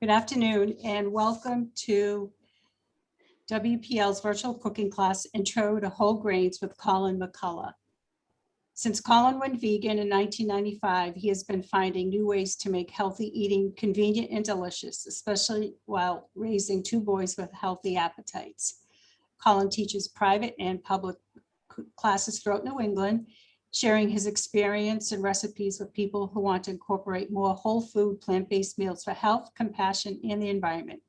Good afternoon and welcome to WPL's virtual cooking class, Intro to Whole Grains with Colin McCullough. Since Colin went vegan in 1995, he has been finding new ways to make healthy eating convenient and delicious, especially while raising two boys with healthy appetites. Colin teaches private and public classes throughout New England, sharing his experience and recipes with people who want to incorporate more whole food, plant-based meals for health, compassion, and the environment.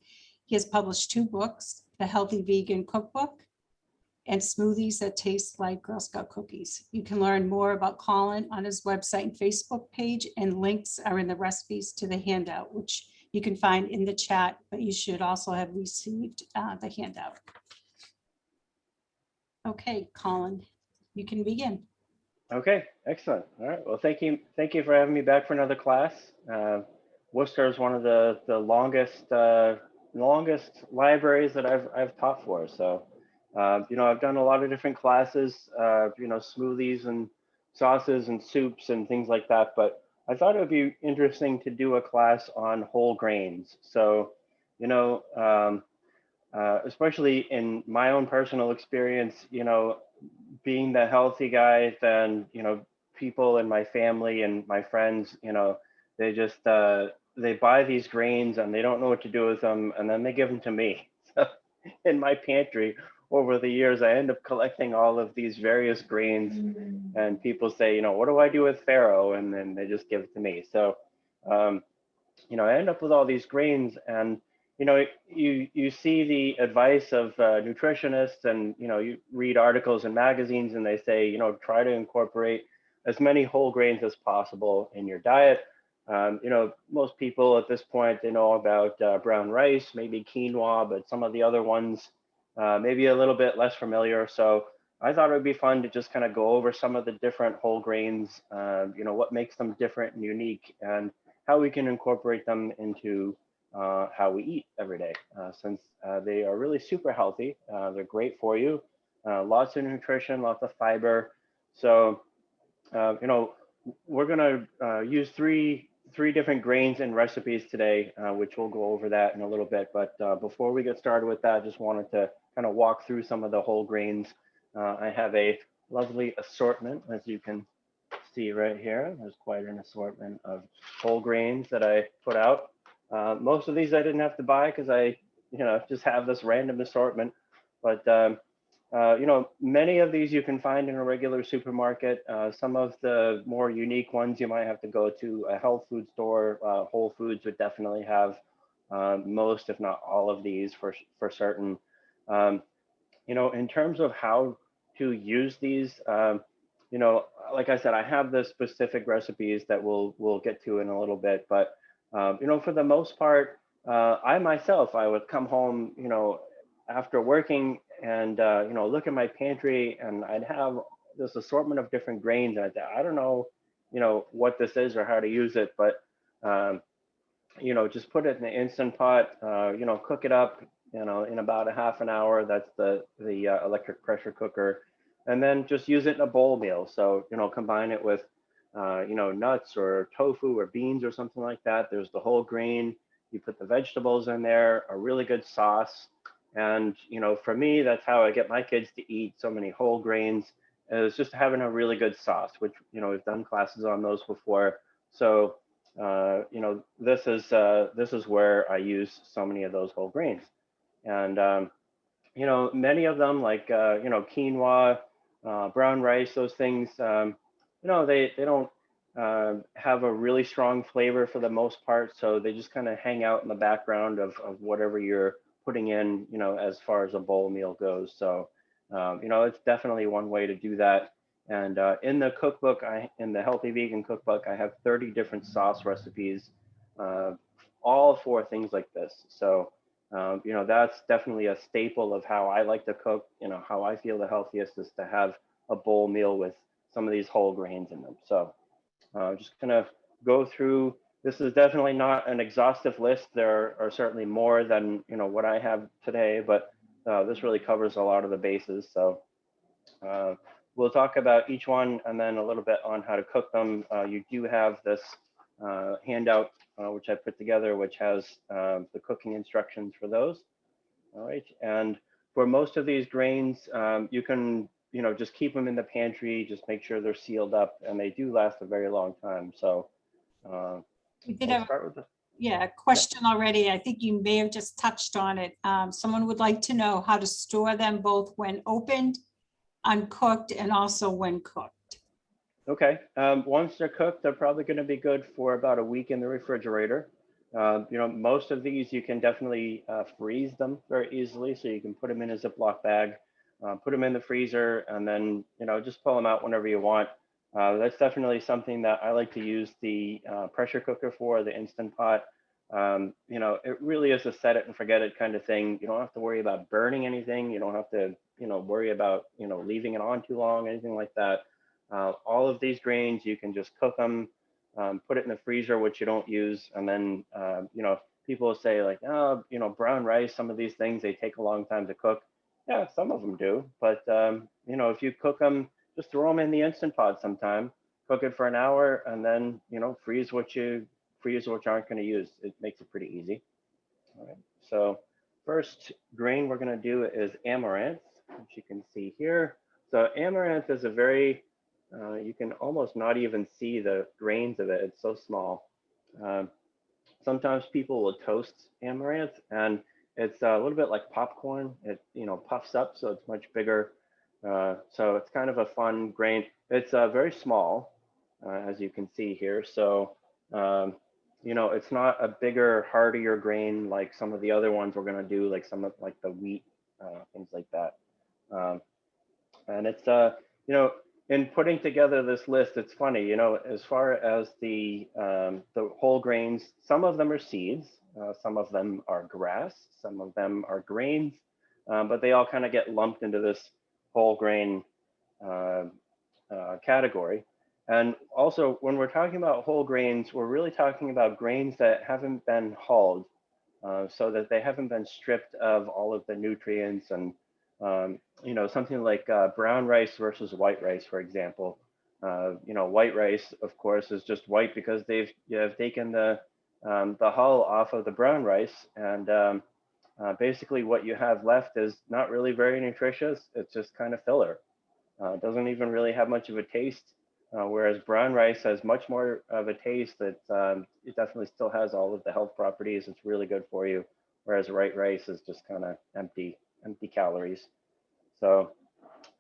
He has published two books, The Healthy Vegan Cookbook and Smoothies That Taste Like Girl Scout Cookies. You can learn more about Colin on his website and Facebook page, and links are in the recipes to the handout, which you can find in the chat, but you should also have received the handout. Okay, Colin, you can begin. Okay, excellent. All right. Well, thank you for having me back for another class. Worcester is one of the longest libraries that I've taught for. So, I've done a lot of different classes, smoothies and sauces and soups and things like that. But I thought it would be interesting to do a class on whole grains. So, especially in my own personal experience, being the healthy guy, then, people in my family and my friends, they just, they buy these grains and they don't know what to do with them. And then they give them to me. So in my pantry over the years, I end up collecting all of these various grains and people say, what do I do with farro? And then they just give it to me. So, I end up with all these grains and, you see the advice of nutritionists and, you read articles in magazines and they say, try to incorporate as many whole grains as possible in your diet. Most people at this point, they know about brown rice, maybe quinoa, but some of the other ones, maybe a little bit less familiar. So I thought it would be fun to just kind of go over some of the different whole grains, what makes them different and unique and how we can incorporate them into how we eat every day, since they are really super healthy. They're great for you, lots of nutrition, lots of fiber. So, we're gonna use three different grains and recipes today, which we'll go over that in a little bit. But before we get started with that, I just wanted to kind of walk through some of the whole grains. I have a lovely assortment, as you can see right here. There's quite an assortment of whole grains that I put out. Most of these I didn't have to buy because I, just have this random assortment. But, many of these you can find in a regular supermarket. Some of the more unique ones you might have to go to a health food store. Whole Foods would definitely have most, if not all of these for certain. In terms of how to use these, like I said, I have the specific recipes that we'll get to in a little bit, but for the most part, I would come home, after working and, look at my pantry and I'd have this assortment of different grains. And I don't know, what this is or how to use it, but, just put it in the Instant Pot, cook it up, in about a half an hour. That's the electric pressure cooker. And then just use it in a bowl meal. So, combine it with nuts or tofu or beans or something like that. There's the whole grain. You put the vegetables in there, a really good sauce. And, for me, that's how I get my kids to eat so many whole grains, is just having a really good sauce, which, we've done classes on those before. So, this is where I use so many of those whole grains. And, many of them like, quinoa, brown rice, those things, they don't have a really strong flavor for the most part. So they just kind of hang out in the background of whatever you're putting in, as far as a bowl meal goes. So, it's definitely one way to do that. And in the cookbook, in the Healthy Vegan Cookbook, I have 30 different sauce recipes, all for things like this. So, that's definitely a staple of how I like to cook. How I feel the healthiest is to have a bowl meal with some of these whole grains in them. So just gonna go through. This is definitely not an exhaustive list. There are certainly more than what I have today, but this really covers a lot of the bases. So we'll talk about each one and then a little bit on how to cook them. You do have this handout, which I put together, which has the cooking instructions for those. All right, and for most of these grains, you can, just keep them in the pantry, just make sure they're sealed up, and they do last a very long time. So We did I'll have, start with the, yeah, a question already. I think you may have just touched on it. Someone would like to know how to store them both when opened, uncooked, and also when cooked. okay. Once they're cooked, they're probably going to be good for about a week in the refrigerator. Most of these you can definitely freeze them very easily. So you can put them in a Ziploc bag, put them in the freezer, and then, just pull them out whenever you want. That's definitely something that I like to use the pressure cooker for, the Instant Pot. It really is a set it and forget it kind of thing. You don't have to worry about burning anything. You don't have to, worry about, leaving it on too long, anything like that. All of these grains, you can just cook them, put it in the freezer, which you don't use. And then, people say like, oh, brown rice, some of these things, they take a long time to cook. Yeah, some of them do. But, if you cook them, just throw them in the Instant Pot sometime, cook it for an hour, and then, freeze what you aren't going to use. It makes it pretty easy. All right. So first grain we're going to do is amaranth, which you can see here. So amaranth is a very, you can almost not even see the grains of it. It's so small. Sometimes people will toast amaranth, and it's a little bit like popcorn. It, puffs up, so it's much bigger. So it's kind of a fun grain. It's very small, as you can see here. So, it's not a bigger, hardier grain like some of the other ones we're going to do, like some of like the wheat, things like that. And it's, in putting together this list, it's funny, as far as the whole grains, some of them are seeds, some of them are grass, some of them are grains, but they all kind of get lumped into this whole grain category. And also, when we're talking about whole grains, we're really talking about grains that haven't been hulled, so that they haven't been stripped of all of the nutrients and, something like brown rice versus white rice, for example. White rice, of course, is just white because have taken the hull off of the brown rice, and basically what you have left is not really very nutritious. It's just kind of filler. It doesn't even really have much of a taste. Whereas brown rice has much more of a taste. That it definitely still has all of the health properties. It's really good for you. Whereas white rice is just kind of empty calories. So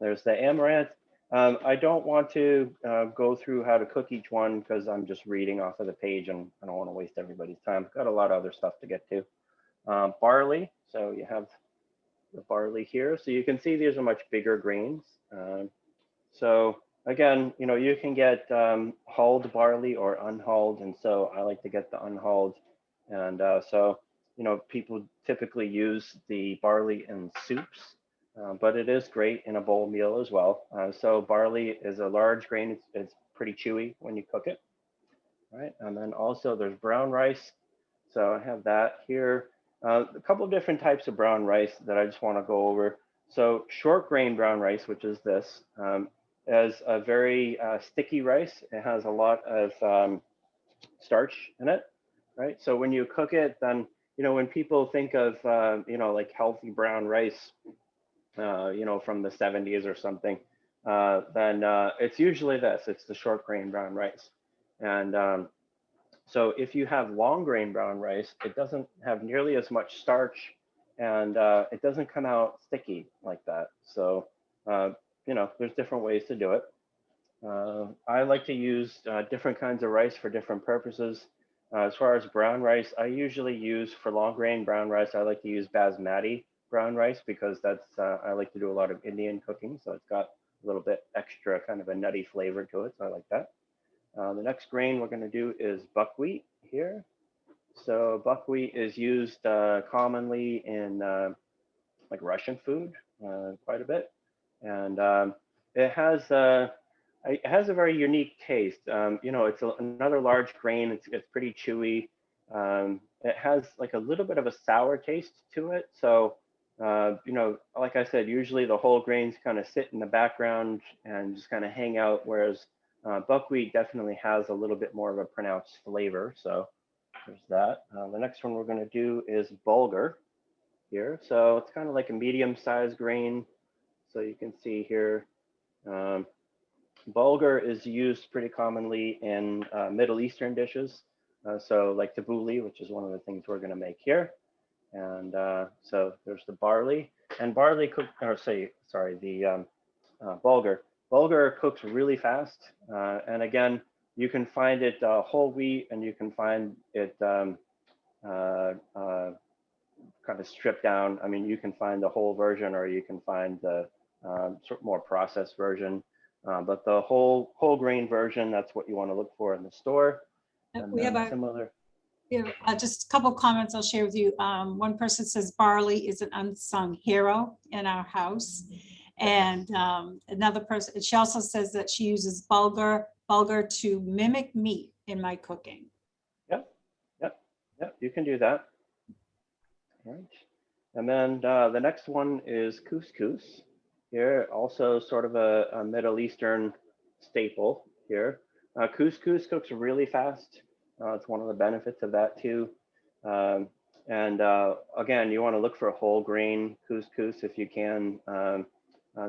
there's the amaranth. I don't want to go through how to cook each one because I'm just reading off of the page and I don't want to waste everybody's time. Got a lot of other stuff to get to. Barley. So you have the barley here. So you can see these are much bigger grains. So again, you can get hulled barley or unhulled, and so I like to get the unhulled. And so, people typically use the barley in soups, but it is great in a bowl meal as well. So barley is a large grain. It's pretty chewy when you cook it. All right, and then also there's brown rice. So I have that here. A couple of different types of brown rice that I just want to go over. So short grain brown rice, which is this, is a very sticky rice. It has a lot of starch in it, right? So when you cook it, then, when people think of, like healthy brown rice, from the 70s or something, then it's usually this. It's the short grain brown rice. And so if you have long grain brown rice, it doesn't have nearly as much starch, and it doesn't come out sticky like that. So, there's different ways to do it. I like to use different kinds of rice for different purposes. As far as brown rice, I usually use for long grain brown rice, I like to use basmati brown rice because that's, I like to do a lot of Indian cooking. So it's got a little bit extra kind of a nutty flavor to it. So I like that. The next grain we're going to do is buckwheat here. So buckwheat is used commonly in like Russian food quite a bit, and it has a very unique taste. It's another large grain. It's pretty chewy. It has like a little bit of a sour taste to it. So like I said, usually the whole grains kind of sit in the background and just kind of hang out, whereas Buckwheat definitely has a little bit more of a pronounced flavor, so there's that. The next one we're going to do is bulgur here. So it's kind of like a medium-sized grain. So you can see here, bulgur is used pretty commonly in Middle Eastern dishes. So like tabbouleh, which is one of the things we're going to make here. And so there's the barley, and barley cook, or sorry, the bulgur. Bulgur cooks really fast, and again, you can find it whole wheat, and you can find it kind of stripped down. I mean, you can find the whole version, or you can find the sort of more processed version. But the whole grain version, that's what you want to look for in the store. And We have a similar. just a couple comments I'll share with you. One person says barley is an unsung hero in our house. And another person, she also says that she uses bulgur to mimic meat in my cooking. Yep, you can do that. All right. And then the next one is couscous. Here, also sort of a Middle Eastern staple here. Couscous cooks really fast. It's one of the benefits of that too. And again, you want to look for whole grain couscous if you can.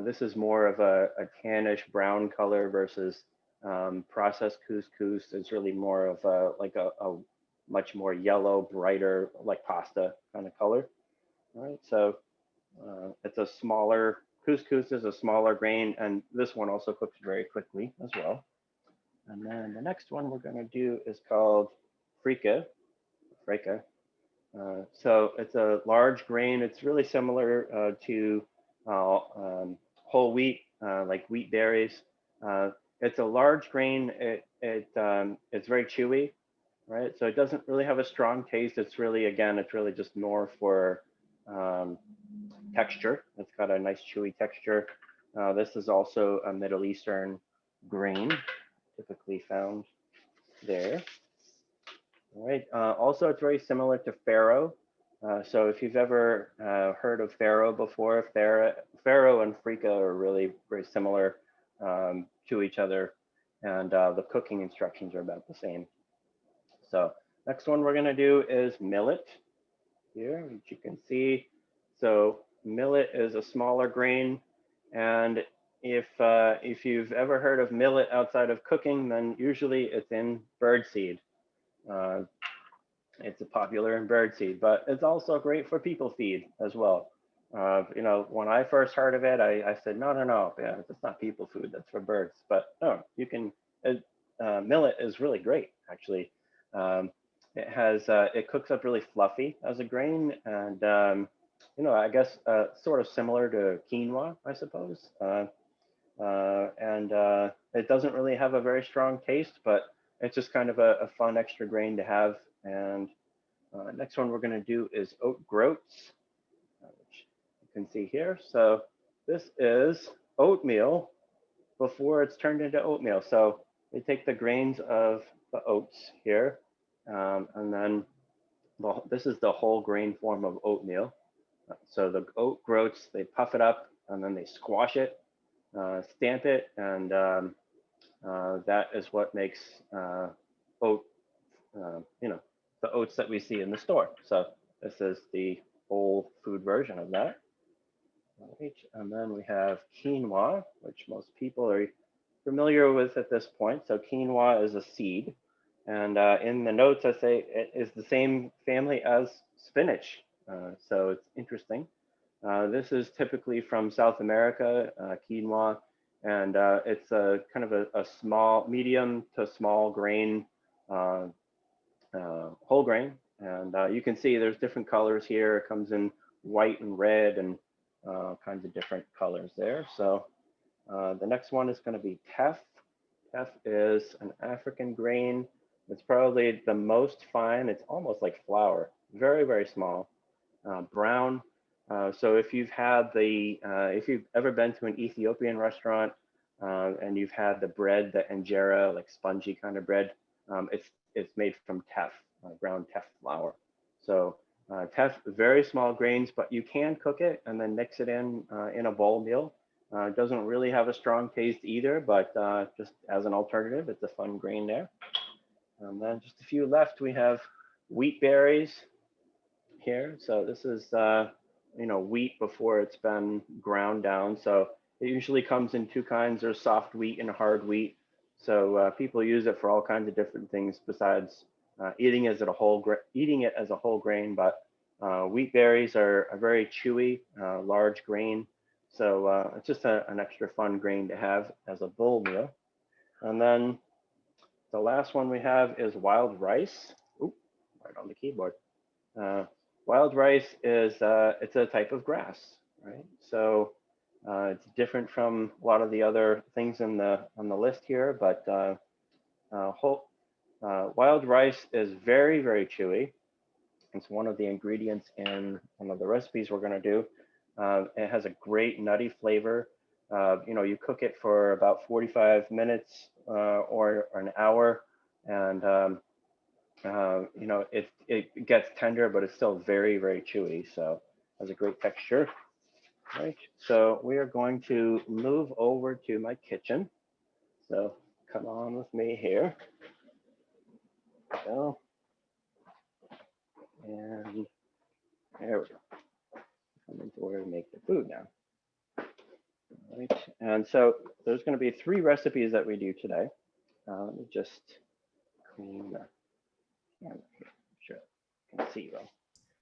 This is more of a tannish brown color versus processed couscous is really more of a much more yellow, brighter, like pasta kind of color. All right, so it's a smaller, couscous is a smaller grain, and this one also cooks very quickly as well. And then the next one we're going to do is called Frica. So it's a large grain. It's really similar to whole wheat, like wheat berries. It's a large grain. It's very chewy, right? So it doesn't really have a strong taste. It's really, again, it's really just more for texture. It's got a nice chewy texture. This is also a Middle Eastern grain, typically found there. All right. Also, it's very similar to farro. So if you've ever heard of farro before, farro and Frica are really very similar to each other, and the cooking instructions are about the same. So next one we're going to do is millet here, which you can see. So millet is a smaller grain, and if you've ever heard of millet outside of cooking, then usually it's in birdseed. It's popular in birdseed, but it's also great for people feed as well. You know, when I first heard of it, I said, no, yeah, it's not people food, that's for birds. But no, you can, millet is really great, actually. It cooks up really fluffy as a grain, and you know, I guess sort of similar to quinoa, I suppose. It doesn't really have a very strong taste, but it's just kind of a fun extra grain to have. And next one we're going to do is oat groats, which you can see here. So this is oatmeal before it's turned into oatmeal. So they take the grains of the oats here, and then this is the whole grain form of oatmeal. So the oat groats, they puff it up and then they squash it, stamp it, and that is what makes oat, you know, the oats that we see in the store. So this is the whole food version of that. Right. And then we have quinoa, which most people are familiar with at this point. So quinoa is a seed. And in the notes, I say it is the same family as spinach. So it's interesting. This is typically from South America, quinoa, and it's a kind of a small, medium to small grain, whole grain. And you can see there's different colors here. It comes in white and red and kinds of different colors there. So the next one is going to be teff. Teff is an African grain. It's probably the most fine. It's almost like flour, very, very small, brown. So if you've had if you've ever been to an Ethiopian restaurant and you've had the bread, the injera, like spongy kind of bread, it's made from teff, ground teff flour. So teff, very small grains, but you can cook it and then mix it in a bowl meal. It doesn't really have a strong taste either, but just as an alternative, it's a fun grain there. And then just a few left. We have wheat berries here. So this is, wheat before it's been ground down. So it usually comes in two kinds. There's soft wheat and hard wheat. So people use it for all kinds of different things besides eating it as a whole grain. But wheat berries are a very chewy, large grain. So it's just an extra fun grain to have as a bowl meal. And then the last one we have is wild rice. Oop, right on the keyboard. Wild rice is it's a type of grass, right? So it's different from a lot of the other things on the list here, but wild rice is very, very chewy. It's one of the ingredients in one of the recipes we're going to do. It has a great nutty flavor. You cook it for about 45 minutes or an hour, and it gets tender, but it's still very, very chewy. So it has a great texture. Right. So we are going to move over to my kitchen. So come on with me here. Go. And there we go. I'm into where to make the food now. All right. And so there's going to be 3 recipes that we do today. Let me just clean the camera here. Sure, I can see well.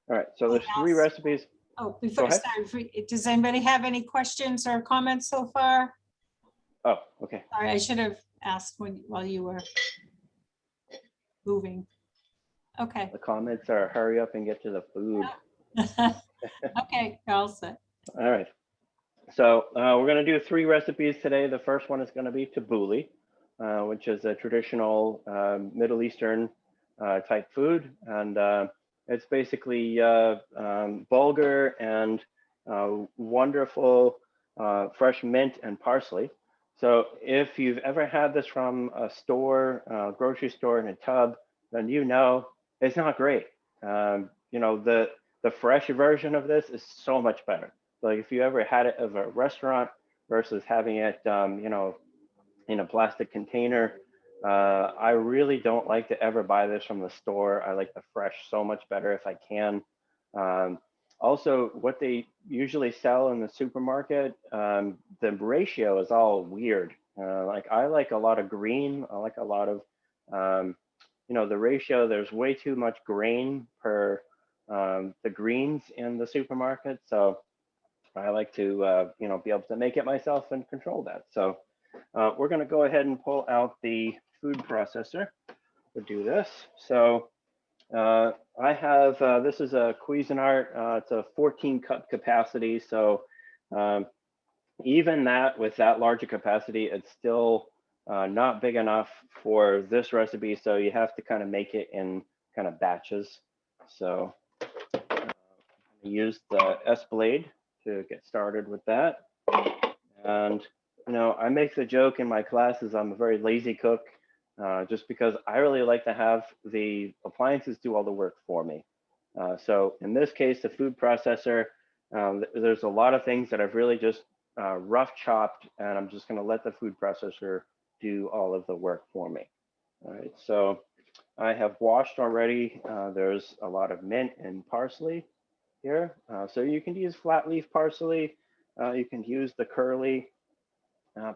All right. So there's 3 recipes. Oh, before I start, does anybody have any questions or comments so far? Oh, okay. Sorry, I should have asked while you were moving. Okay. The comments are hurry up and get to the food. Okay, you're all set. All right. So we're going to do 3 recipes today. The first one is going to be tabbouleh, which is a traditional Middle Eastern type food. And it's basically bulgur and wonderful fresh mint and parsley. So if you've ever had this from a store, grocery store in a tub, then it's not great. The fresh version of this is so much better. Like if you ever had it at a restaurant versus having it, in a plastic container, I really don't like to ever buy this from the store. I like the fresh so much better if I can. Also, what they usually sell in the supermarket, the ratio is all weird. Like I like a lot of green. I like a lot of, the ratio, there's way too much grain per the greens in the supermarket. So I like to, be able to make it myself and control that. So we're going to go ahead and pull out the food processor to do this. So I have, this is a Cuisinart, it's a 14 cup capacity. So even that, with that larger capacity, it's still not big enough for this recipe. So you have to kind of make it in kind of batches. So use the S blade to get started with that. And, I make the joke in my classes, I'm a very lazy cook, just because I really like to have the appliances do all the work for me. So in this case, the food processor, there's a lot of things that I've really just rough chopped, and I'm just going to let the food processor do all of the work for me. All right, so I have washed already. There's a lot of mint and parsley here. So you can use flat leaf parsley. You can use the curly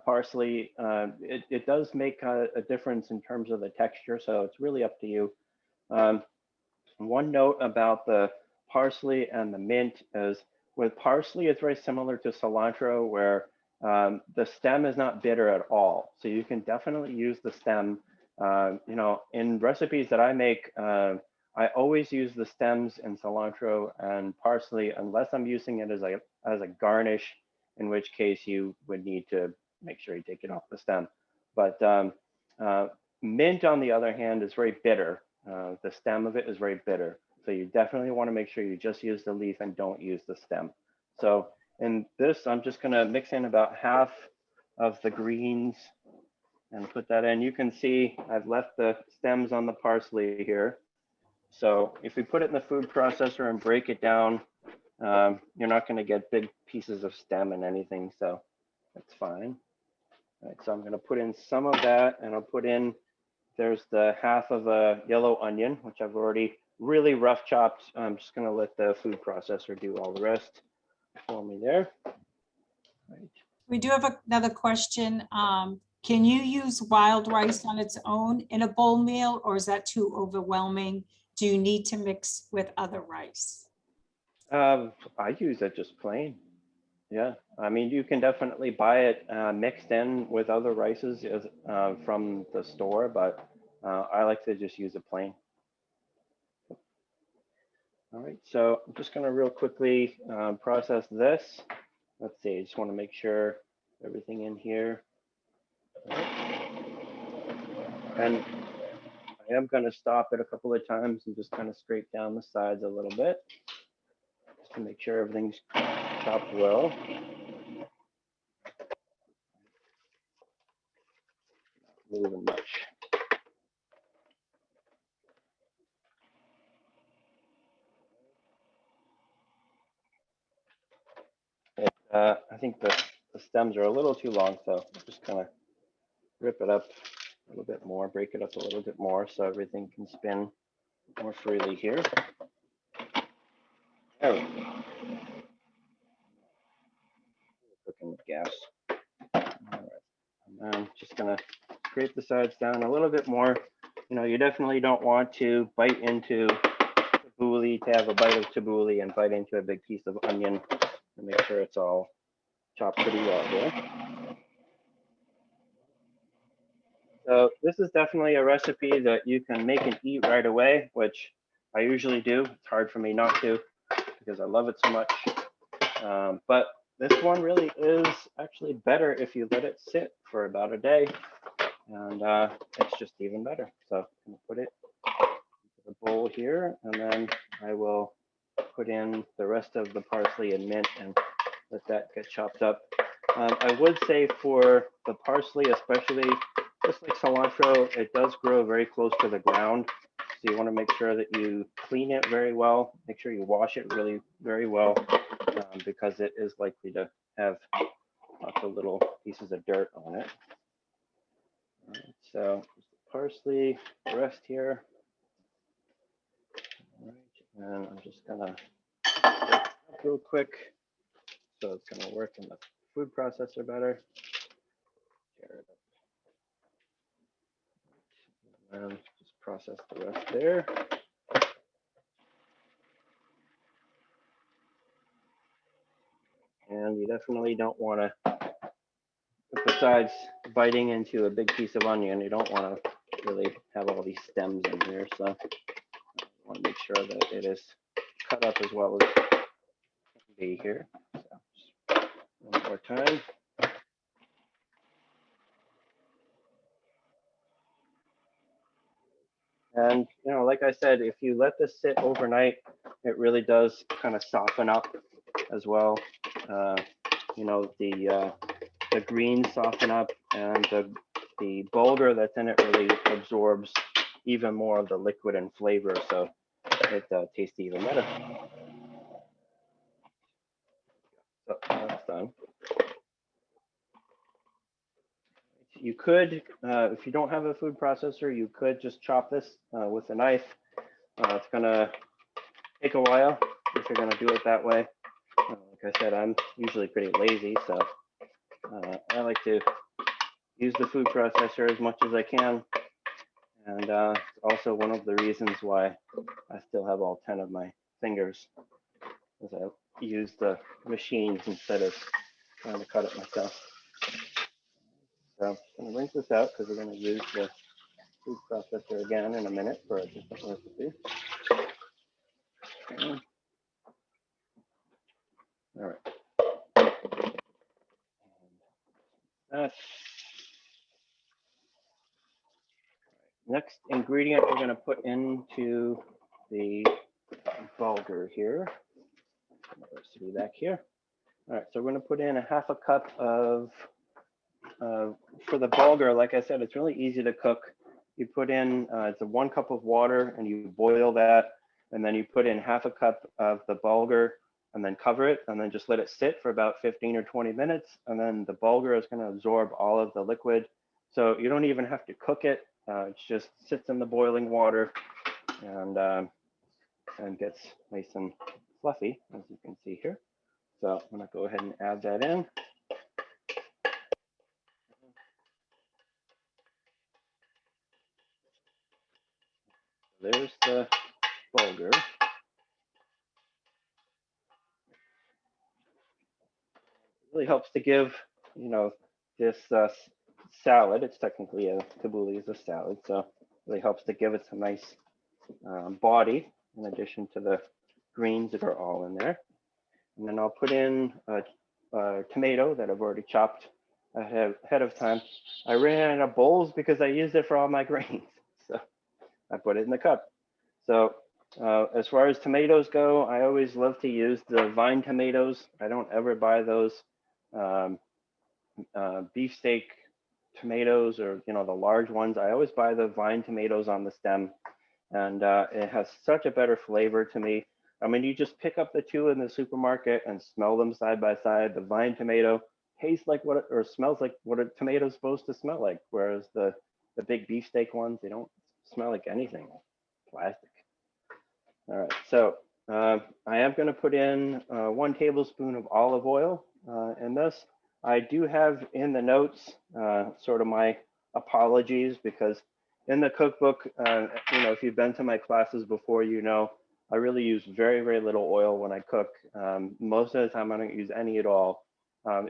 parsley. It does make a difference in terms of the texture, so it's really up to you. One note about the parsley and the mint is with parsley, it's very similar to cilantro, where the stem is not bitter at all. So you can definitely use the stem. In recipes that I make, I always use the stems in cilantro and parsley unless I'm using it as a garnish, in which case you would need to make sure you take it off the stem. But mint, on the other hand, is very bitter. The stem of it is very bitter. So you definitely want to make sure you just use the leaf and don't use the stem. So in this, I'm just going to mix in about half of the greens and put that in. You can see I've left the stems on the parsley here. So if we put it in the food processor and break it down, you're not going to get big pieces of stem and anything. So That's fine. All right, so I'm gonna put in some of that, and I'll put in, there's the half of a yellow onion, which I've already really rough chopped. I'm just gonna let the food processor do all the rest for me there. Right. We do have another question. Can you use wild rice on its own in a bowl meal, or is that too overwhelming? Do you need to mix with other rice? I use it just plain. Yeah, I mean, you can definitely buy it mixed in with other rices from the store, but I like to just use it plain. All right, so I'm just gonna real quickly process this. Let's see, I just wanna make sure everything in here. And I am gonna stop it a couple of times and just kind of scrape down the sides a little bit, just to make sure everything's chopped well. Not moving much. I think the stems are a little too long, so just kind of rip it up a little bit more, break it up a little bit more so everything can spin more freely here. There we go. Cooking with gas. All right. And I'm just gonna scrape the sides down a little bit more. You know, you definitely don't want to bite into tabbouleh to have a bite of tabbouleh and bite into a big piece of onion, and make sure it's all chopped pretty well here. So this is definitely a recipe that you can make and eat right away, which I usually do. It's hard for me not to because I love it so much. But this one really is actually better if you let it sit for about a day, and it's just even better. So I'm gonna put it into the bowl here, and then I will put in the rest of the parsley and mint and let that get chopped up. I would say for the parsley, especially, just like cilantro, it does grow very close to the ground. So you want to make sure that you clean it very well. Make sure you wash it really very well, because it is likely to have lots of little pieces of dirt on it. All right, so parsley, the rest here. All right, and I'm just gonna real quick, so it's gonna work in the food processor better. Tear it up. And just process the rest there. And you definitely don't want to, besides biting into a big piece of onion, you don't want to really have all these stems in here. So you want to make sure that it is cut up as well as it can be here. So just one more time. And, you know, like I said, if you let this sit overnight, it really does kind of soften up as well. You know, the greens soften up, and the bulgur that's in it really absorbs even more of the liquid and flavor, so it tastes even better. So that's done. You could, if you don't have a food processor, you could just chop this with a knife. It's gonna take a while if you're gonna do it that way. Like I said, I'm usually pretty lazy, so I like to use the food processor as much as I can. And it's also one of the reasons why I still have all 10 of my fingers, as I use the machines instead of trying to cut it myself. So I'm going to rinse this out because we're going to use the food processor again in a minute for a different recipe. Okay. All right. That's next ingredient we're going to put into the bulgur here. Recipe back here. All right, so we're going to put in a half a cup of, for the bulgur, like I said, it's really easy to cook. You put in, it's a 1 cup of water and you boil that, and then you put in half a cup of the bulgur, and then cover it, and then just let it sit for about 15 or 20 minutes. And then the bulgur is going to absorb all of the liquid. So you don't even have to cook it. It just sits in the boiling water and gets nice and fluffy, as you can see here. So I'm going to go ahead and add that in. There's the bulgur. Really helps to give, you know, this salad, it's technically a tabbouleh is a salad, so really helps to give it some nice body in addition to the greens that are all in there. And then I'll put in a tomato that I've already chopped ahead of time. I ran out of bowls because I used it for all my grains, so I put it in the cup. So as far as tomatoes go, I always love to use the vine tomatoes. I don't ever buy those beefsteak tomatoes, or the large ones. I always buy the vine tomatoes on the stem, and it has such a better flavor to me. I mean, you just pick up the two in the supermarket and smell them side by side. The vine tomato tastes like what or smells like what a tomato is supposed to smell like, whereas the big beefsteak ones, they don't smell like anything. Plastic. All right, so I am going to put in 1 tablespoon of olive oil in this. I do have in the notes sort of my apologies, because in the cookbook, if you've been to my classes before, I really use very, very little oil when I cook. Most of the time, I don't use any at all.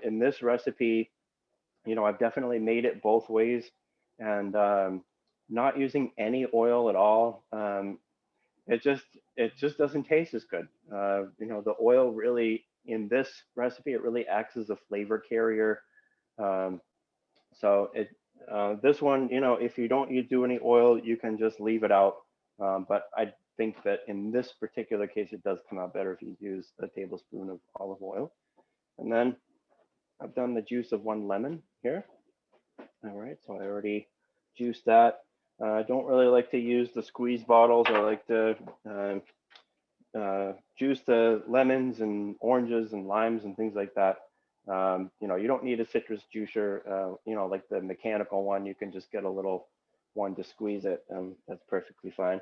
In this recipe, I've definitely made it both ways, and not using any oil at all. It just doesn't taste as good. The oil really, in this recipe, it really acts as a flavor carrier. So this one, if you don't do any oil, you can just leave it out. But I think that in this particular case, it does come out better if you use a tablespoon of olive oil. And then I've done the juice of 1 lemon here. All right, so I already juiced that. I don't really like to use the squeeze bottles. I like to juice the lemons and oranges and limes and things like that. You don't need a citrus juicer, like the mechanical one. You can just get a little one to squeeze it, and that's perfectly fine.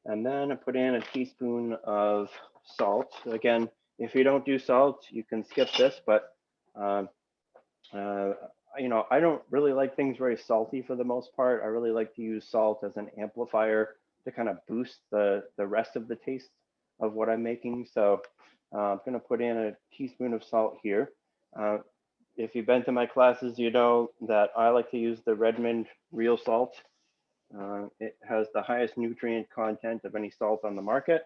And then I put in a teaspoon of salt. Again, if you don't do salt, you can skip this, but I don't really like things very salty for the most part. I really like to use salt as an amplifier to kind of boost the rest of the taste of what I'm making. So I'm going to put in a teaspoon of salt here. If you've been to my classes, you know that I like to use the Redmond real salt. It has the highest nutrient content of any salt on the market.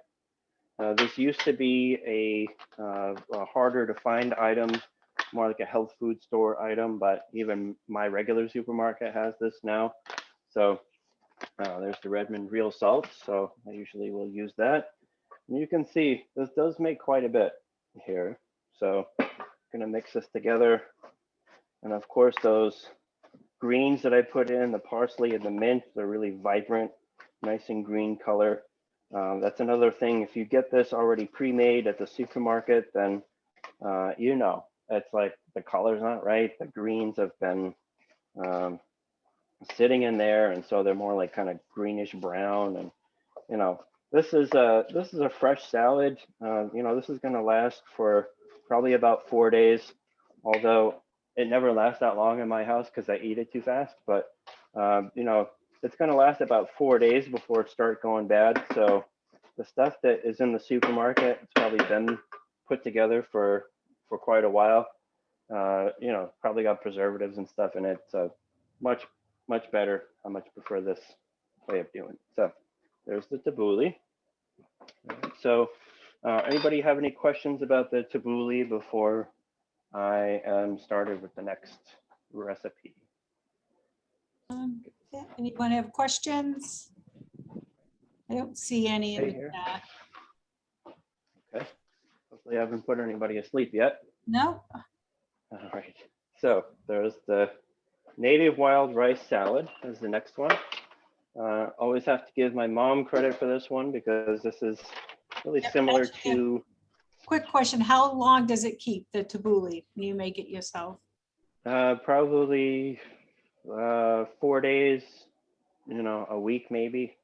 This used to be a harder to find item, more like a health food store item, but even my regular supermarket has this now. So there's the Redmond real salt. So I usually will use that. And you can see this does make quite a bit here. So I'm gonna mix this together. And of course, those greens that I put in, the parsley and the mint, they're really vibrant, nice and green color. That's another thing. If you get this already pre-made at the supermarket, then it's like the color's not right. The greens have been sitting in there, and so they're more like kind of greenish brown. And this is a fresh salad. This is going to last for probably about 4 days, although it never lasts that long in my house because I eat it too fast. But it's going to last about 4 days before it starts going bad. So the stuff that is in the supermarket, it's probably been put together for quite a while. Probably got preservatives and stuff in it. So much better. I much prefer this way of doing it. So there's the tabbouleh. So anybody have any questions about the tabbouleh before I am started with the next recipe? Anyone have questions? I don't see any in the chat. Okay. Hopefully I haven't put anybody asleep yet. No. All right. So there's the native wild rice salad is the next one. Always have to give my mom credit for this one because this is really similar to quick question, how long does it keep, the tabbouleh, when you make it yourself? Probably 4 days, you know, a week maybe.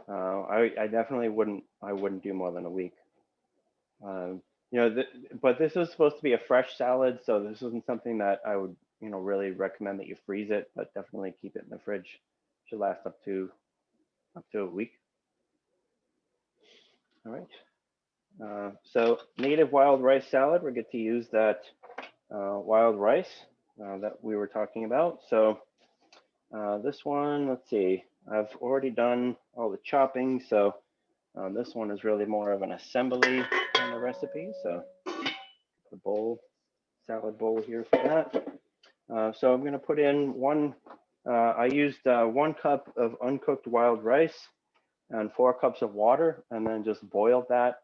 I definitely wouldn't do more than a week. You know, but this is supposed to be a fresh salad, so this isn't something that I would, you know, really recommend that you freeze it, but definitely keep it in the fridge. Should last up to a week. All right. So native wild rice salad, we get to use that wild rice that we were talking about. So this one, let's see, I've already done all the chopping, so this one is really more of an assembly kind of recipe. So the bowl, salad bowl here for that. So I'm going to put in I used 1 cup of uncooked wild rice and 4 cups of water, and then just boiled that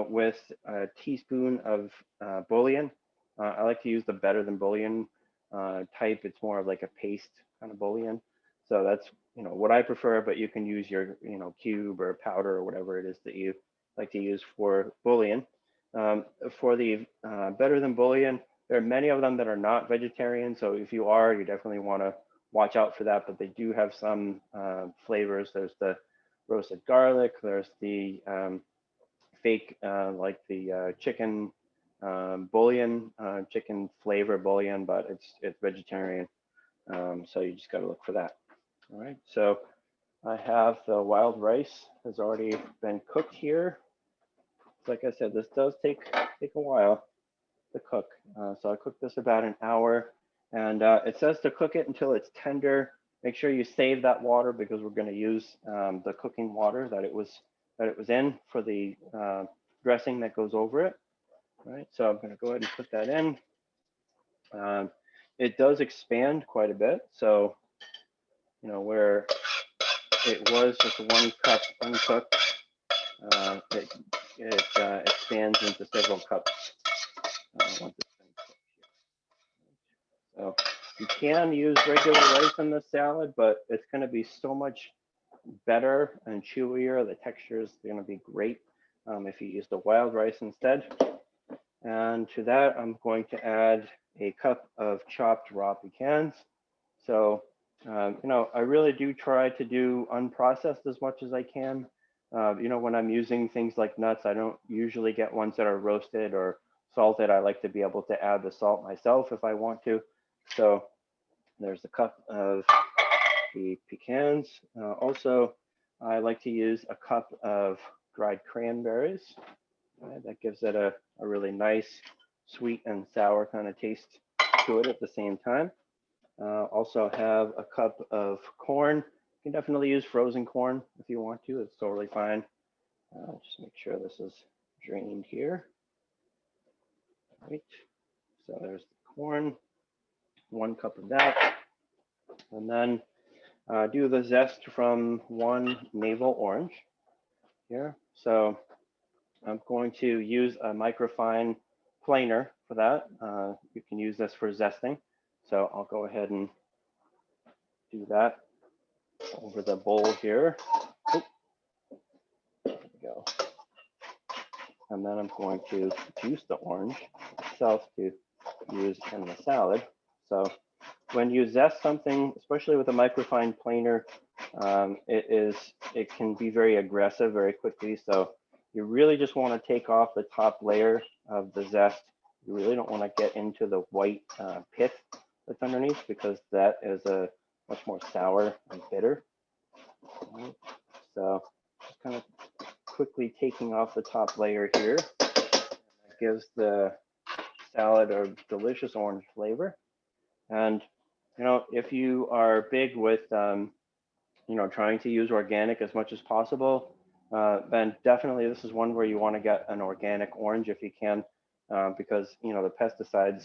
with a teaspoon of bouillon. I like to use the better than bouillon type. It's more of like a paste kind of bouillon. So that's, you know, what I prefer, but you can use your, you know, cube or powder or whatever it is that you like to use for bouillon. For the better than bouillon, there are many of them that are not vegetarian. So if you are, you definitely want to watch out for that, but they do have some flavors. There's the roasted garlic, there's the fake, like the chicken bouillon, chicken flavor bouillon, but it's vegetarian. So you just got to look for that. All right, so I have the wild rice has already been cooked here. Like I said, this does take a while to cook. So I cooked this about an hour, and it says to cook it until it's tender. Make sure you save that water because we're going to use the cooking water that it was in for the dressing that goes over it. All right, so I'm going to go ahead and put that in. It does expand quite a bit, so you know where it was just 1 cup uncooked, it expands into several cups. So you can use regular rice in this salad, but it's going to be so much better and chewier. The texture is going to be great if you use the wild rice instead. And to that, I'm going to add a cup of chopped raw pecans. So, you know, I really do try to do unprocessed as much as I can. You know, when I'm using things like nuts, I don't usually get ones that are roasted or salted. I like to be able to add the salt myself if I want to. So there's a cup of the pecans. Also, I like to use a cup of dried cranberries. That gives it a really nice sweet and sour kind of taste to it at the same time. Also have a cup of corn. You can definitely use frozen corn if you want to. It's totally fine. Just make sure this is drained here. Right. So there's the corn, 1 cup of that. And then do the zest from 1 navel orange here. So I'm going to use a microfine planer for that. You can use this for zesting. So I'll go ahead and do that over the bowl here. Oh, there we go. And then I'm going to juice the orange itself to use in the salad. So when you zest something, especially with a microfine planer, it can be very aggressive very quickly. So you really just want to take off the top layer of the zest. You really don't want to get into the white pith that's underneath because that is a much more sour and bitter. Right. So just kind of quickly taking off the top layer here. That gives the salad a delicious orange flavor. And you know, if you are big with you know, trying to use organic as much as possible, then definitely this is one where you want to get an organic orange if you can, because you know the pesticides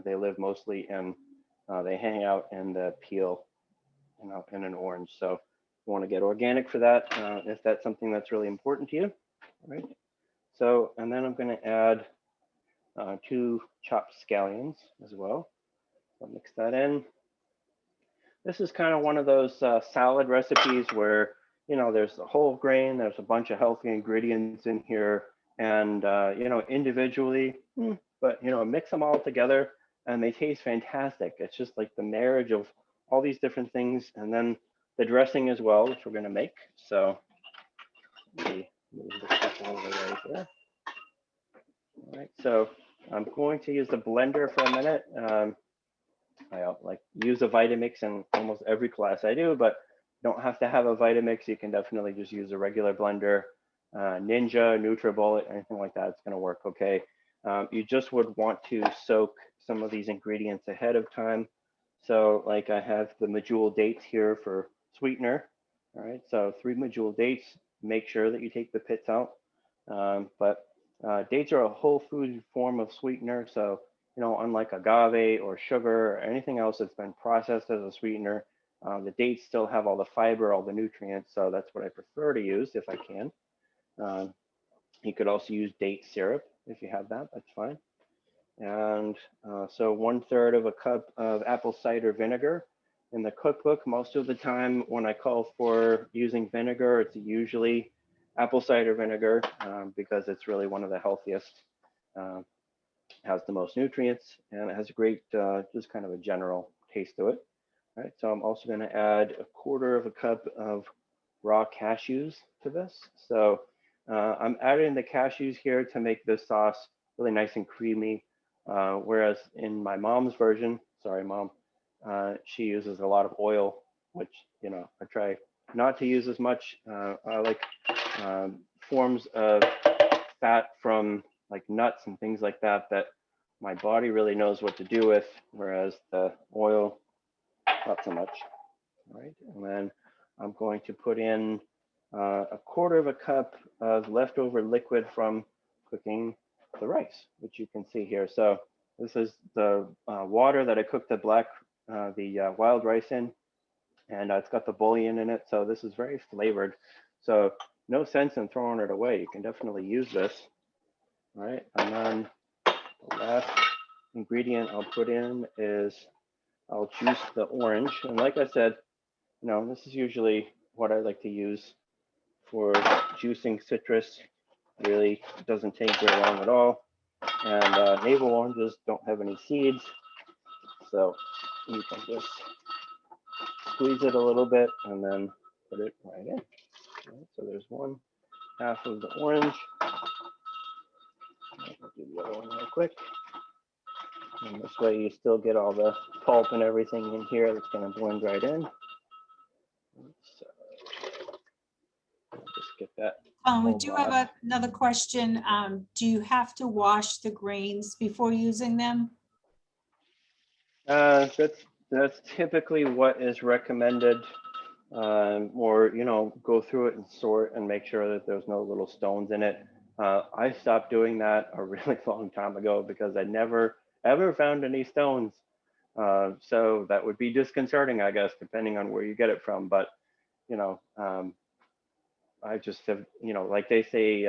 they live mostly in they hang out in the peel, you know, in an orange. So you want to get organic for that if that's something that's really important to you. All right. So and then I'm going to add 2 chopped scallions as well. I'll mix that in. This is kind of one of those salad recipes where, you know, there's a whole grain, there's a bunch of healthy ingredients in here, and you know, individually, but you know, mix them all together and they taste fantastic. It's just like the marriage of all these different things, and then the dressing as well, which we're going to make. So let me move this stuff over right here. All right, so I'm going to use the blender for a minute. I like use a Vitamix in almost every class I do, but don't have to have a Vitamix. You can definitely just use a regular blender, Ninja, NutriBullet, anything like that. It's going to work okay. You just would want to soak some of these ingredients ahead of time. So like I have the medjool dates here for sweetener. All right, so 3 medjool dates. Make sure that you take the pits out. But dates are a whole food form of sweetener. So, you know, unlike agave or sugar or anything else that's been processed as a sweetener, the dates still have all the fiber, all the nutrients. So that's what I prefer to use if I can. You could also use date syrup if you have that, that's fine. And so 1/3 of a cup of apple cider vinegar. In the cookbook, most of the time when I call for using vinegar, it's usually apple cider vinegar because it's really one of the healthiest, has the most nutrients, and it has a great, just kind of a general taste to it. All right, so I'm also going to add 1/4 of a cup of raw cashews to this. So I'm adding the cashews here to make this sauce really nice and creamy. Whereas in my mom's version, sorry, mom, she uses a lot of oil, which, you know, I try not to use as much. I like forms of fat from like nuts and things like that, that my body really knows what to do with, whereas the oil, not so much. All right, and then I'm going to put in 1/4 of a cup of leftover liquid from cooking the rice, which you can see here. So this is the water that I cooked the wild rice in, and it's got the bouillon in it. So this is very flavored. So no sense in throwing it away. You can definitely use this. All right, and then the last ingredient I'll put in is I'll juice the orange. And like I said, you know, this is usually what I like to use for juicing citrus. Really doesn't take very long at all. And navel oranges don't have any seeds, so you can just squeeze it a little bit and then put it right in. Right, so there's 1/2 of the orange. I'll do the other one real quick. And this way you still get all the pulp and everything in here that's going to blend right in. So I'll just get that. We do have another question. Do you have to wash the grains before using them? That's typically what is recommended, or, you know, go through it and sort and make sure that there's no little stones in it. I stopped doing that a really long time ago because I never ever found any stones. So that would be disconcerting, I guess, depending on where you get it from. But, you know, I just have, you know, like they say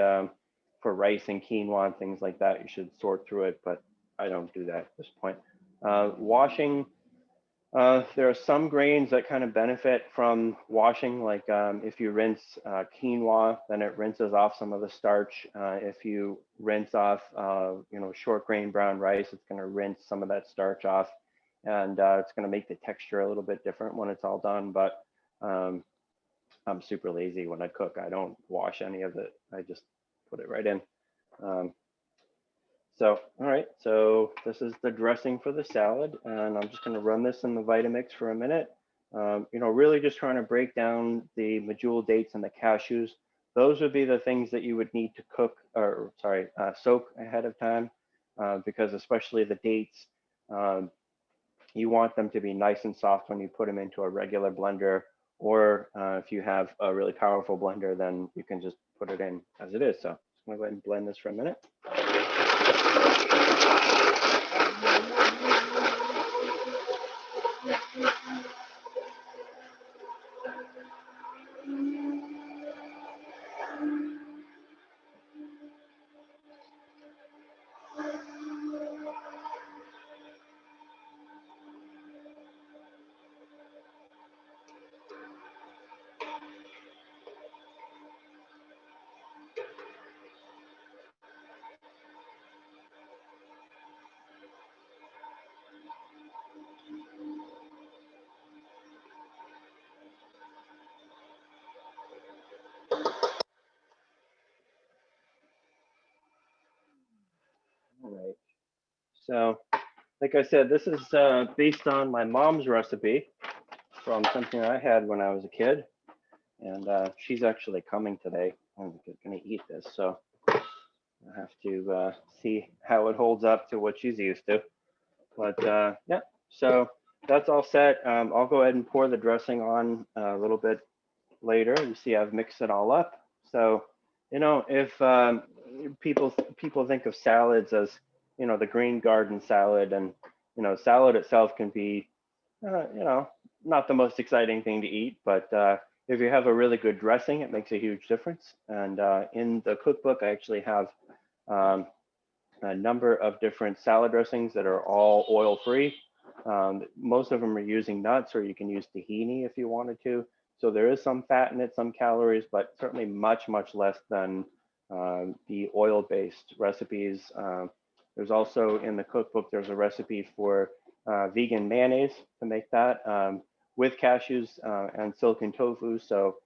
for rice and quinoa and things like that, you should sort through it, but I don't do that at this point. Washing, there are some grains that kind of benefit from washing, like if you rinse quinoa, then it rinses off some of the starch. If you rinse off, you know, short grain brown rice, it's going to rinse some of that starch off, and it's going to make the texture a little bit different when it's all done. But I'm super lazy when I cook. I don't wash any of it. I just put it right in. So, all right, so this is the dressing for the salad, and I'm just going to run this in the Vitamix for a minute. You know, really just trying to break down the medjool dates and the cashews. Those would be the things that you would need to cook, or sorry, soak ahead of time, because especially the dates, you want them to be nice and soft when you put them into a regular blender, or if you have a really powerful blender, then you can just put it in as it is. So I'm just going to go ahead and blend this for a minute. So like I said, this is based on my mom's recipe from something I had when I was a kid. And she's actually coming today. I'm going to eat this. So I have to see how it holds up to what she's used to. But yeah, so that's all set. I'll go ahead and pour the dressing on a little bit later. You see I've mixed it all up. So, you know, if people think of salads as, you know, the green garden salad, and, you know, salad itself can be, you know, not the most exciting thing to eat, but if you have a really good dressing, it makes a huge difference. And in the cookbook, I actually have a number of different salad dressings that are all oil-free. Most of them are using nuts, or you can use tahini if you wanted to. So there is some fat in it, some calories, but certainly much, much less than the oil-based recipes. There's also in the cookbook, there's a recipe for vegan mayonnaise to make that with cashews and silken tofu. So,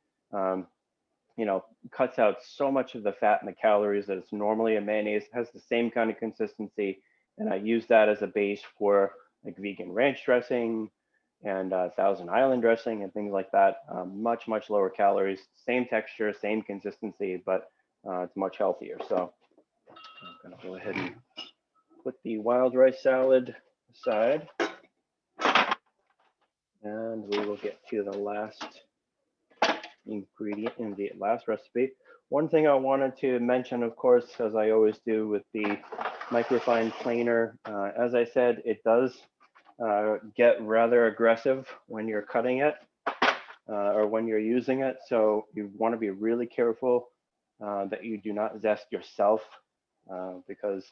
you know, cuts out so much of the fat and the calories that it's normally a mayonnaise. It has the same kind of consistency. And I use that as a base for like vegan ranch dressing and Thousand Island dressing and things like that. Much, much lower calories, same texture, same consistency, but it's much healthier. So I'm gonna go ahead and put the wild rice salad aside. And we will get to the last ingredient in the last recipe. One thing I wanted to mention, of course, as I always do with the microfine planer, as I said, it does get rather aggressive when you're cutting it or when you're using it. So you want to be really careful that you do not zest yourself because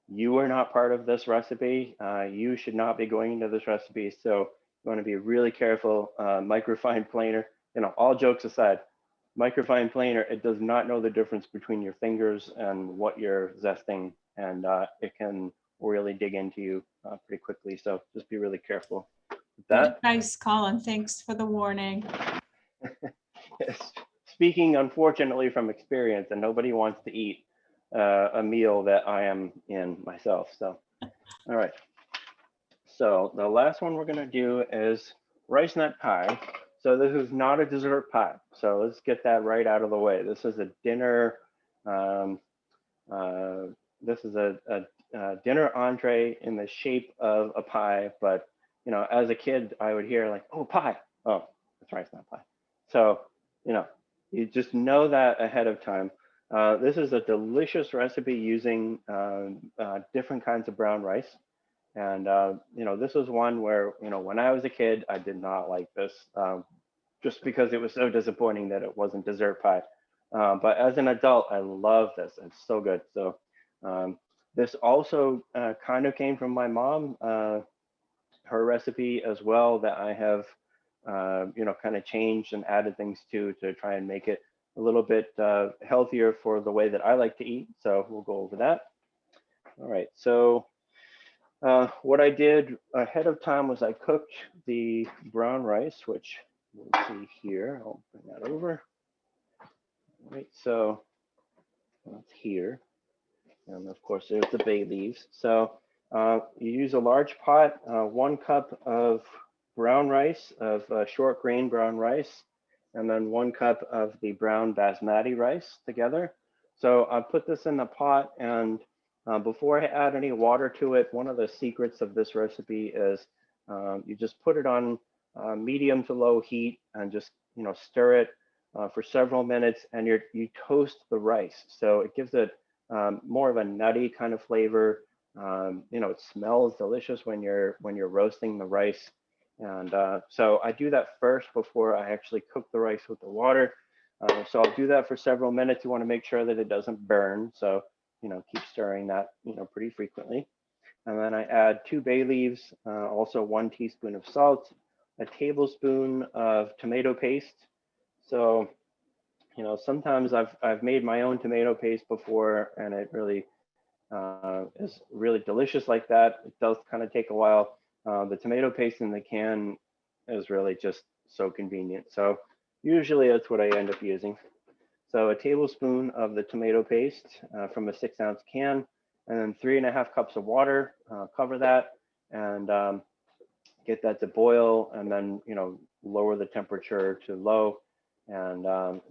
you are not part of this recipe. You should not be going into this recipe. So you want to be really careful. Microfine planer, you know, all jokes aside, microfine planer, it does not know the difference between your fingers and what you're zesting, and it can really dig into you pretty quickly. So just be really careful with Good that. advice, Colin. Thanks for the warning. Speaking, unfortunately, from experience, and nobody wants to eat a meal that I am in myself. So, all right. So the last one we're gonna do is rice nut pie. So this is not a dessert pie. So let's get that right out of the way. This is a dinner. This is a dinner entree in the shape of a pie. But you know, as a kid, I would hear like, "Oh, pie! Oh, it's rice nut pie." So you know, you just know that ahead of time. This is a delicious recipe using different kinds of brown rice. And, you know, this was one where, you know, when I was a kid, I did not like this just because it was so disappointing that it wasn't dessert pie. But as an adult, I love this. It's so good. So this also kind of came from my mom, her recipe as well, that I have, you know, kind of changed and added things to try and make it a little bit healthier for the way that I like to eat. So we'll go over that. All right. So what I did ahead of time was I cooked the brown rice, which we'll see here. I'll bring that over. All right, so that's here. And of course, there's the bay leaves. So you use a large pot, 1 cup of brown rice, of short grain brown rice, and then 1 cup of the brown basmati rice together. So I put this in the pot, and before I add any water to it, one of the secrets of this recipe is you just put it on medium to low heat and just, you know, stir it for several minutes, and you toast the rice. So it gives it more of a nutty kind of flavor. You know, it smells delicious when you're roasting the rice. And so I do that first before I actually cook the rice with the water. So I'll do that for several minutes. You want to make sure that it doesn't burn. So, you know, keep stirring that, you know, pretty frequently. And then I add 2 bay leaves, also 1 teaspoon of salt, a tablespoon of tomato paste. So, you know, sometimes I've made my own tomato paste before, and it really is really delicious like that. It does kind of take a while. The tomato paste in the can is really just so convenient. So usually that's what I end up using. So a tablespoon of the tomato paste from a 6-ounce can, and then 3.5 cups of water. Cover that and get that to boil, and then lower the temperature to low, and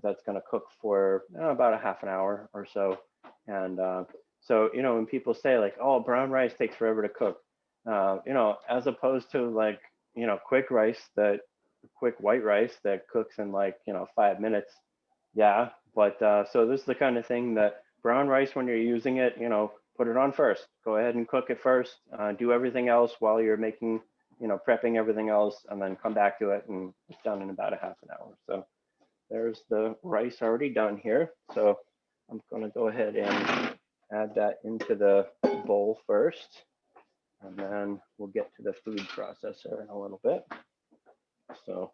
that's going to cook for about a half an hour or so. And so when people say like, oh, brown rice takes forever to cook, as opposed to like quick white rice that cooks in like 5 minutes. Yeah, but so this is the kind of thing that brown rice, when you're using it, put it on first. Go ahead and cook it first. Do everything else while you're making, prepping everything else, and then come back to it, and it's done in about a half an hour. So there's the rice already done here. So I'm going to go ahead and add that into the bowl first, and then we'll get to the food processor in a little bit. So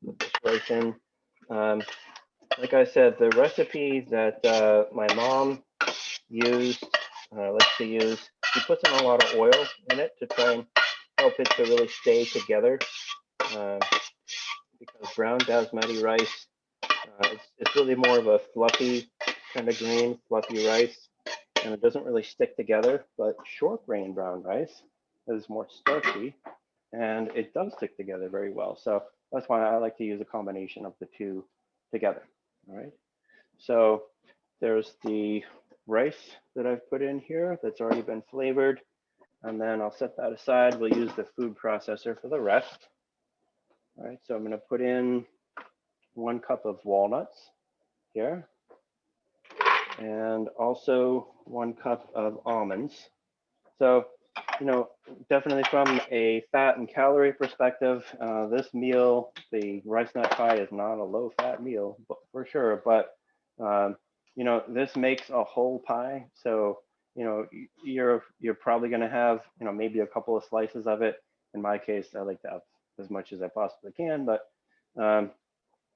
put this rice in. Like I said, the recipe that my mom used, likes to use, she puts in a lot of oil in it to try and help it to really stay together. Because brown basmati rice, it's really more of a fluffy kind of green, fluffy rice, and it doesn't really stick together. But short grain brown rice is more starchy, and it does stick together very well. So that's why I like to use a combination of the two together. All right. So there's the rice that I've put in here that's already been flavored. And then I'll set that aside. We'll use the food processor for the rest. All right, so I'm going to put in 1 cup of walnuts here, and also 1 cup of almonds. So, definitely from a fat and calorie perspective, this meal, the rice nut pie, is not a low fat meal for sure, but this makes a whole pie. So, you're probably going to have, maybe a couple of slices of it. In my case, I like to have as much as I possibly can, but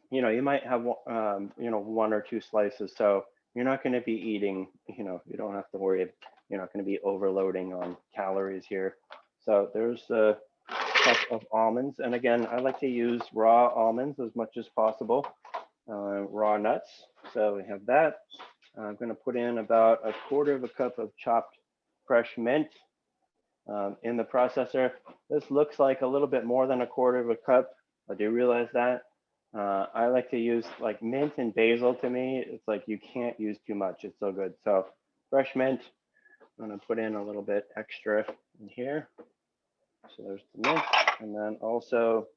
you might have 1 or 2 slices. So you're not going to be eating, you don't have to worry. You're not going to be overloading on calories here. So there's a cup of almonds. And again, I like to use raw almonds as much as possible, raw nuts. So we have that. I'm going to put in about 1/4 cup of chopped fresh mint in the processor. This looks like a little bit more than 1/4 cup. I do realize that. I like to use like mint and basil. To me, it's like you can't use too much. It's so good. So fresh mint, I'm going to put in a little bit extra in here. So there's the mint, and then also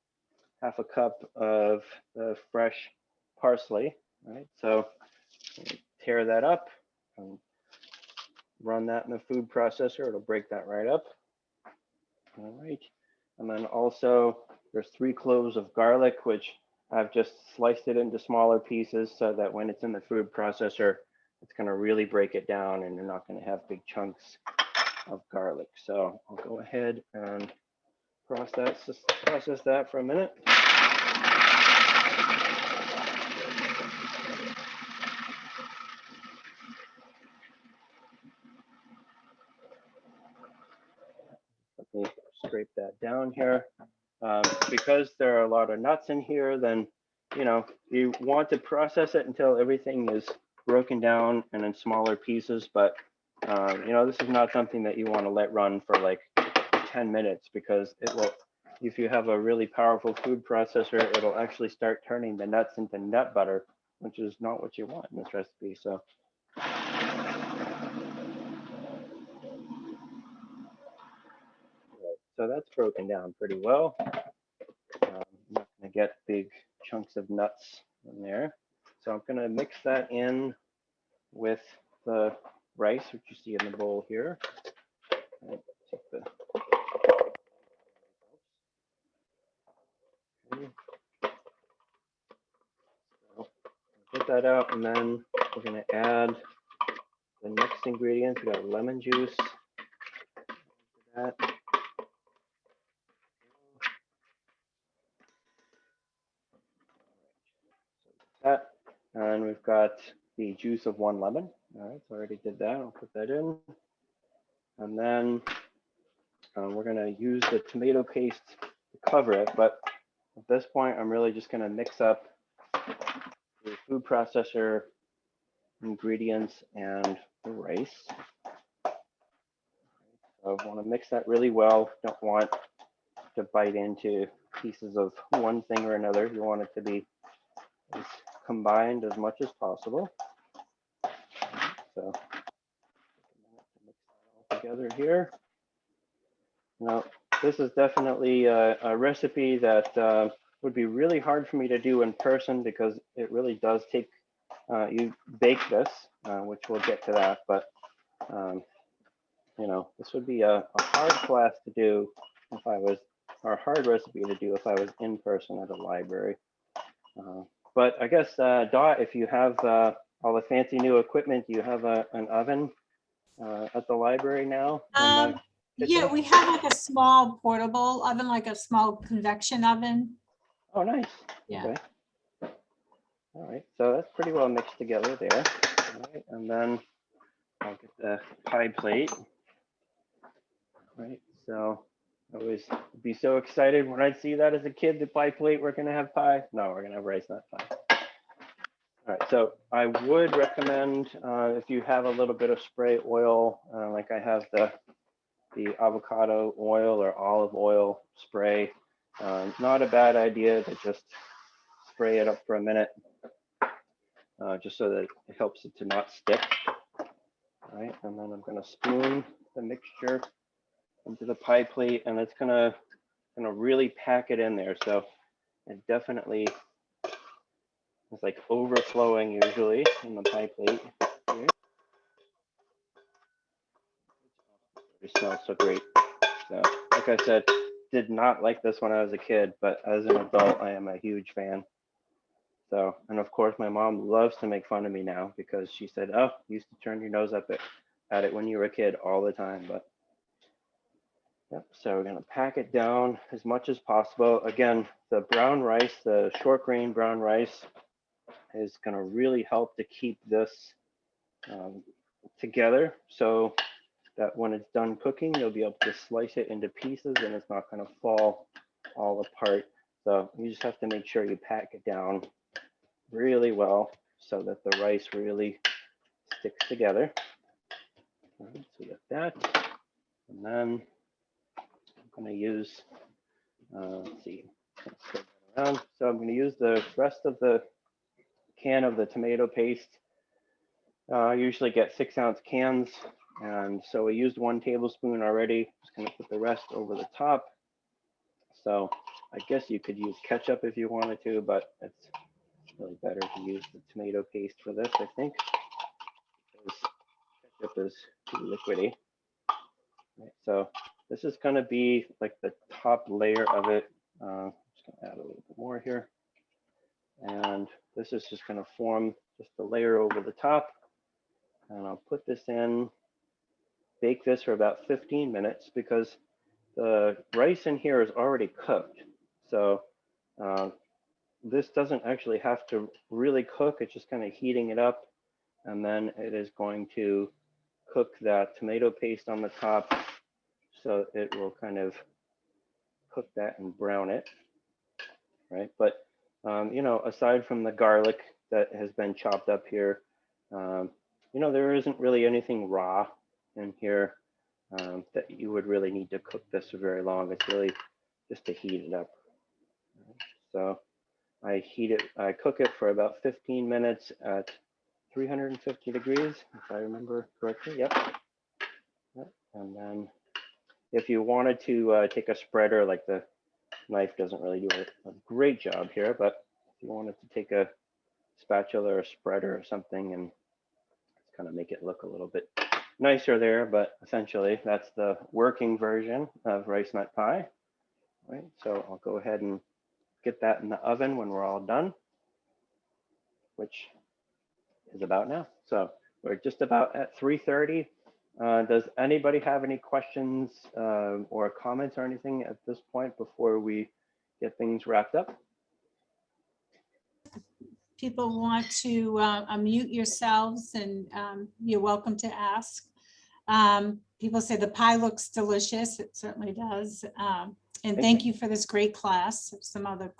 1/2 cup of the fresh parsley. Right. So tear that up and run that in the food processor. It'll break that right up. All right. And then also there's 3 cloves of garlic, which I've just sliced it into smaller pieces so that when it's in the food processor, it's going to really break it down and you're not going to have big chunks of garlic. So I'll go ahead and process that for a minute. Let me scrape that down here. Because there are a lot of nuts in here, then you want to process it until everything is broken down and in smaller pieces. But this is not something that you want to let run for like 10 minutes, because it will, if you have a really powerful food processor, it'll actually start turning the nuts into nut butter, which is not what you want in this recipe. So that's broken down pretty well. I'm not going to get big chunks of nuts in there. So I'm going to mix that in with the rice, which you see in the bowl here. Okay. So get that out, and then we're going to add the next ingredients. We got lemon juice. That. That, and we've got the juice of 1 lemon. All right, so I already did that. I'll put that in, and then we're going to use the tomato paste to cover it. But at this point, I'm really just going to mix up the food processor ingredients and the rice. So I want to mix that really well. Don't want to bite into pieces of one thing or another. You want it to be as combined as much as possible. So mix that all together here. Now, this is definitely a recipe that would be really hard for me to do in person because it really does take, you bake this, which we'll get to that, but you know, this would be a hard class to do if I was, or a hard recipe to do if I was in person at a library. But I guess, Dot, if you have all the fancy new equipment, do you have an oven at the library now? Yeah, we have like a small portable oven, like a small convection oven. Oh, nice. Yeah. Okay. All right, so that's pretty well mixed together there. All right, and then I'll get the pie plate. All right, so I always be so excited when I'd see that as a kid, the pie plate, we're gonna have pie. No, we're gonna have rice, not pie. All right, so I would recommend if you have a little bit of spray oil, like I have the avocado oil or olive oil spray. Not a bad idea to just spray it up for a minute, just so that it helps it to not stick. All right, and then I'm gonna spoon the mixture into the pie plate, and it's gonna really pack it in there. So it definitely is like overflowing usually in the pie plate. Here. It smells so great. So, like I said, did not like this when I was a kid, but as an adult, I am a huge fan. So, and of course, my mom loves to make fun of me now because she said, "Oh, you used to turn your nose up at it when you were a kid all the time." But yep, so we're gonna pack it down as much as possible. Again, the brown rice, the short grain brown rice, is gonna really help to keep this together, so that when it's done cooking, you'll be able to slice it into pieces and it's not gonna fall all apart. So you just have to make sure you pack it down really well so that the rice really sticks together. All right, so we got that, and then I'm going to use, let's see, around. So I'm going to use the rest of the can of the tomato paste. I usually get 6-ounce cans, and so we used 1 tablespoon already. Just going to put the rest over the top. So I guess you could use ketchup if you wanted to, but it's really better to use the tomato paste for this, I think, because ketchup is too liquidy. Right, so this is going to be like the top layer of it. I'm just going to add a little bit more here. And this is just going to form just the layer over the top. And I'll put this in, bake this for about 15 minutes because the rice in here is already cooked. So this doesn't actually have to really cook. It's just kind of heating it up. And then it is going to cook that tomato paste on the top. So it will kind of cook that and brown it, right? But, you know, aside from the garlic that has been chopped up here, you know, there isn't really anything raw in here that you would really need to cook this for very long. It's really just to heat it up. So I cook it for about 15 minutes at 350 degrees, if I remember correctly. Yep. And then if you wanted to take a spreader, like the knife doesn't really do a great job here, but if you wanted to take a spatula or a spreader or something and kind of make it look a little bit nicer there, but essentially that's the working version of rice nut pie, right? So I'll go ahead and get that in the oven when we're all done, which is about now. So we're just about at 3:30. Does anybody have any questions or comments or anything at this point before we get things wrapped up? People want to unmute yourselves, and you're welcome to ask. People say the pie looks delicious. It certainly does. And thank you for this great class. Some other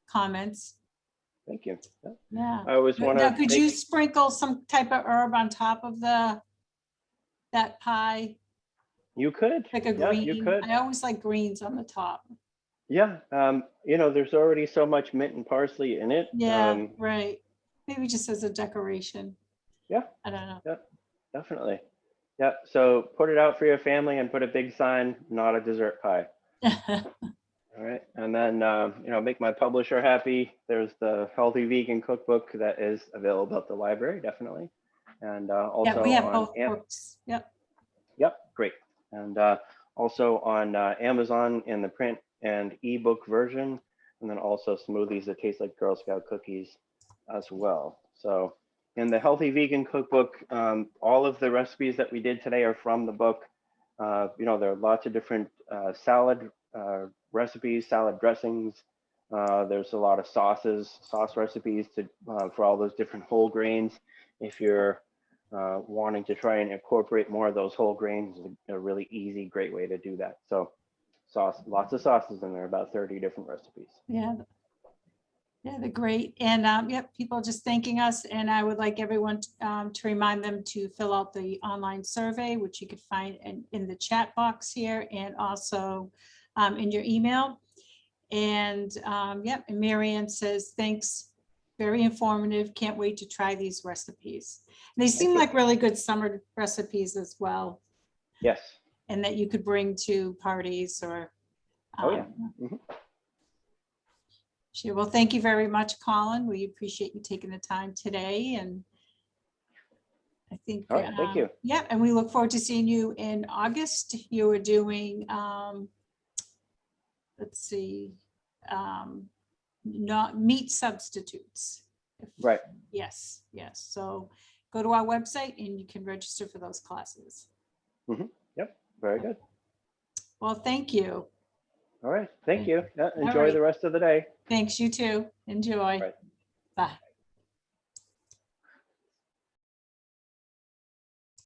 comments. Thank you. Yeah. I always want to. Could you sprinkle some type of herb on top of that pie? You could. like a Yeah, you green. could. I always like greens on the top. Yeah. You know, there's already so much mint and parsley in it. Yeah, right. Maybe just as a decoration. Yeah, I don't yeah, definitely. Yeah. So put it out for your family and put a big sign, not a dessert pie. know. All right. And then, you know, make my publisher happy. There's the Healthy Vegan Cookbook that is available at the library, definitely. And Yeah, also we have on, both books. Yep. yep, great. And also on Amazon in the print and ebook version. And then also smoothies that taste like Girl Scout cookies as well. So in the Healthy Vegan Cookbook, all of the recipes that we did today are from the book. You know, there are lots of different salad recipes, salad dressings. There's a lot of sauce recipes for all those different whole grains. If you're wanting to try and incorporate more of those whole grains, is a really easy, great way to do that. So lots of sauces in there, about 30 different recipes. Yeah. Yeah, they're great. And yep, people just thanking us. And I would like everyone to remind them to fill out the online survey, which you could find in the chat box here and also in your email. And yep, and Marianne says, thanks. Very informative. Can't wait to try these recipes. They seem you. like really good summer recipes as well, Yes. and that you could bring to parties or. Oh, yeah. Mhm. Sure. Well, thank you very much, Colin. We appreciate you taking the time today, and I think. All right, thank you. Yeah, and we look forward to seeing you in August. You were doing, let's see, not meat substitutes. Right. Yes, yes. So go to our website and you can register for those classes. Yep. Very good. Well, thank you. All right. Thank you. Yeah, All enjoy right. the rest of the day. Thanks, you too. Enjoy. Right. Bye.